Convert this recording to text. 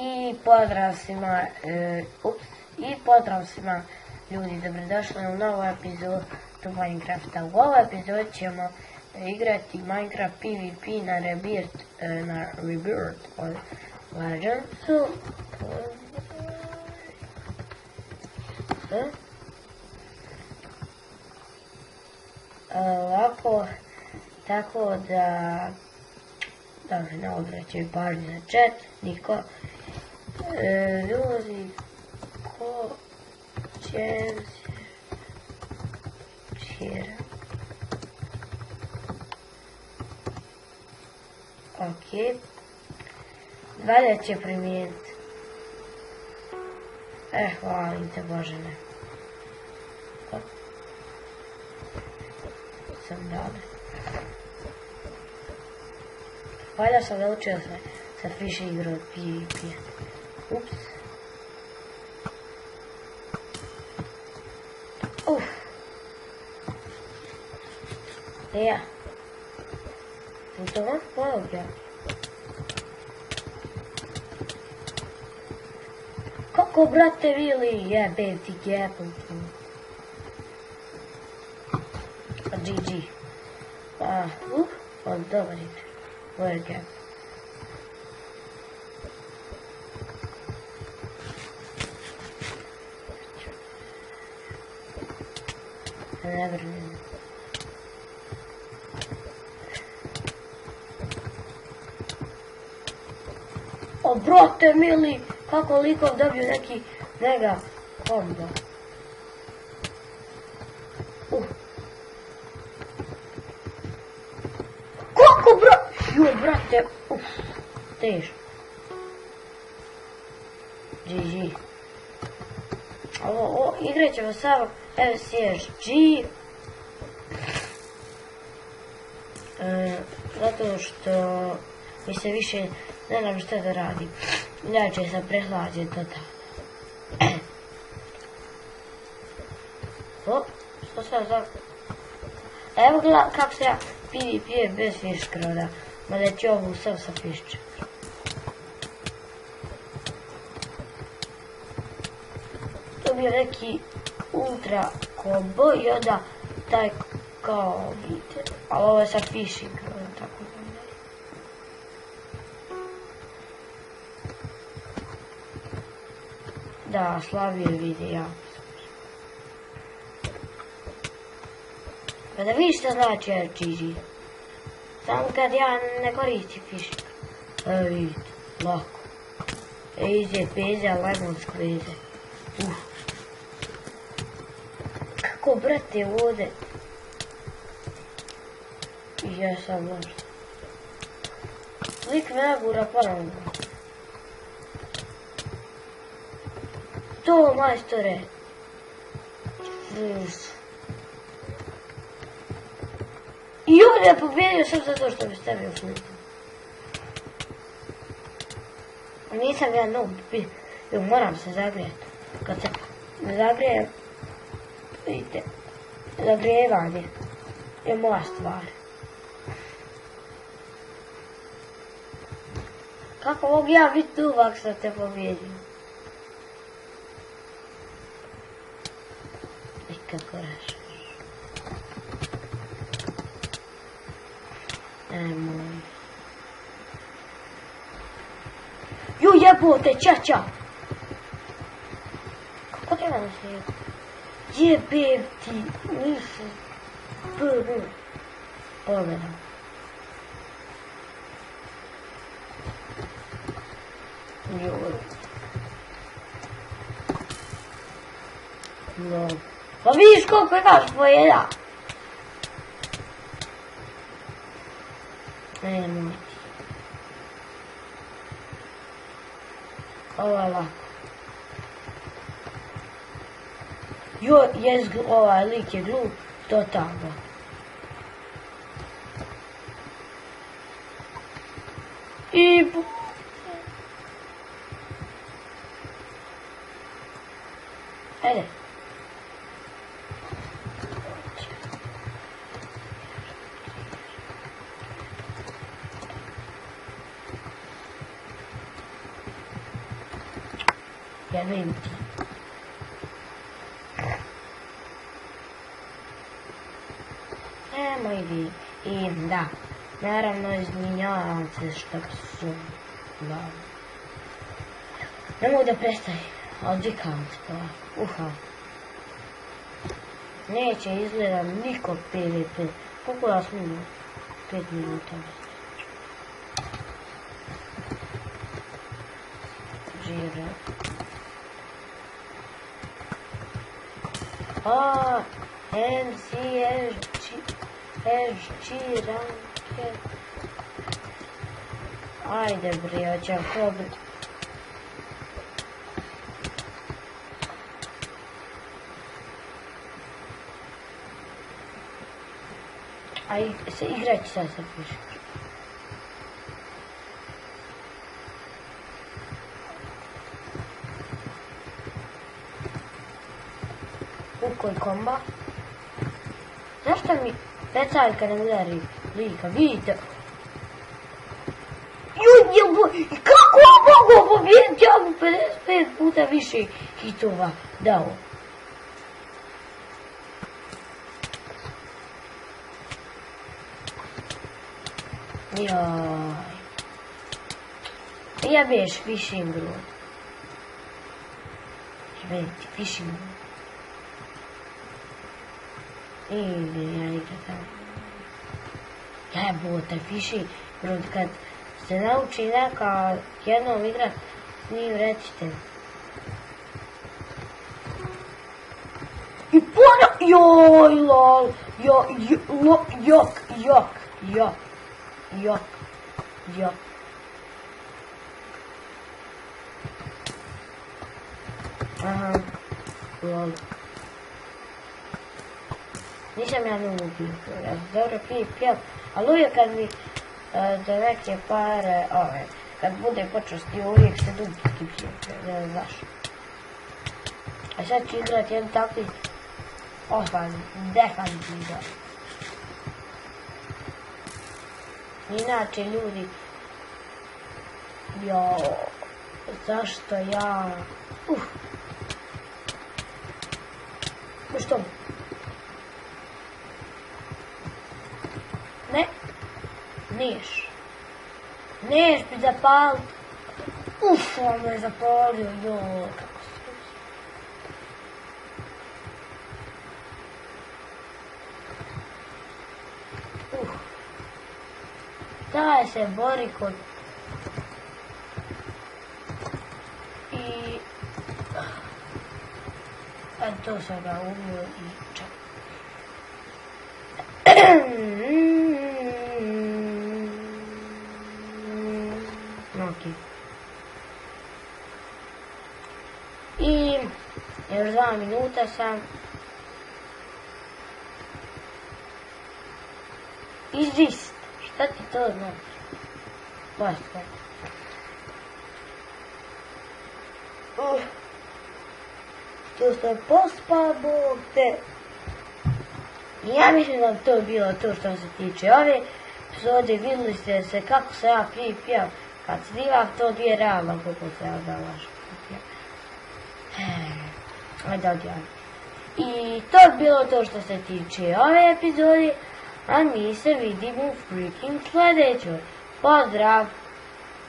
I pozdrav svima, ljudi, dobrodošli u novu epizodu Minecrafta. U ovoj epizodi ćemo igrati Minecraft PvP na Rebirth od Legendsu. Ovako, tako da me ne obraćaju pažnju na chat, niko. Ljudi, ko će šira. Ok. Valja će primijeniti. Hvalim te Božene. Sam dale. Valjda sam naučio sa Fish igru od PvP. Ups. Ja. Sam to vam pojavio. Kako, brate, Vili? Jebem ti gepom tu. GG. On dobar igra. Where gap? Never knew. O, brate mili, kako likov dobio neki mega kombo. Kako, brate, teško. GG. Igrat ćemo samo FCSG. Zato što mi se više ne znam šta da radim. Inače sam prehlađen totalno. Što sam za... Evo gleda kako se ja PvP bez fiškrona. Mada ću ovu sam sa fiščem. To bi neki ultra kombo i onda taj kao vidite. Ali ovo je sa fishing, tako da ne. Da, slabije vidi ja. Pa da vidiš šta znači RPG. Samo kad ja ne koristim fishing. Evo vidite, lako. Easy peasy, lemon squeeze. Kako, brate, ovdje? Ja sam možda. Lik me nagura ponovno. To, majstore. I ovdje je pobjedio sam zato što bi stavio flipu. Nisam ja noob, moram se zagrijeti. Kad se zagrijem, vidite, zagrijevanje je moja stvar. Kako mogu ja biti uvak sam te pobjedio? I kako rašaš. Nemoj. Ju jebote, čača! Kako treba da se jebo? Jebem ti, nisam. Pogledam. Joj. No. Pa vidiš koliko imaš pojeda? Nemoj ti. Ovo je lako. Joj, ovaj lik je glup, totalno. I... Ajde. Jebim ti. Nemoj vi. I da, naravno izvinjavam se što su glavu. Ne mogu da prestaje, odvikavam se polako. Neće izgleda niko PvP. Koliko ja snimam? 5 minuta. Žira. MCSG ranke. Ajde bre, hoćem kobri. A se igrać sad sa pišem. Ukoj komba. Zašto mi pecaljka ne udari lika? Vidite. Kako ja mogu pobijediti? Ja mu 55 puta više hitova dao. Jaj. Ja biješ fishing rod. Jebeti, fishing rod. Ili ja igram tamo. Jebote, fishing rod, kad se nauči neka jednom igrat s njim, recite. I pono, joj lol, jok. Aha, lol. Nisam ja mnogo bio, ja sam dobro pijel, ali uvijek kad mi za neke pare, kad bude počasti, uvijek se dupiti pijel, ne znaš. A sad ću igrat jedan takvi defensiva. Inače ljudi, zašto ja, što? Ne, niješ mi zapalit, on me zapalio, kako se. Daj se bori kod... I... to sam ga ubio i čak. Ok. I... još 2 minuta sam... Izvist. Šta ti to znači? Basta. Što sam pospao, Bog te. Ja mislim da bi to bilo to što se tiče ove epizode. Vidjeli ste se kako se ja pijao kad snimam, to nije realno koliko se ja zalažem. Ajde odjavim. I to je bilo to što se tiče ove epizode. A mi se vidimo u freaking sljedećoj. Pozdrav!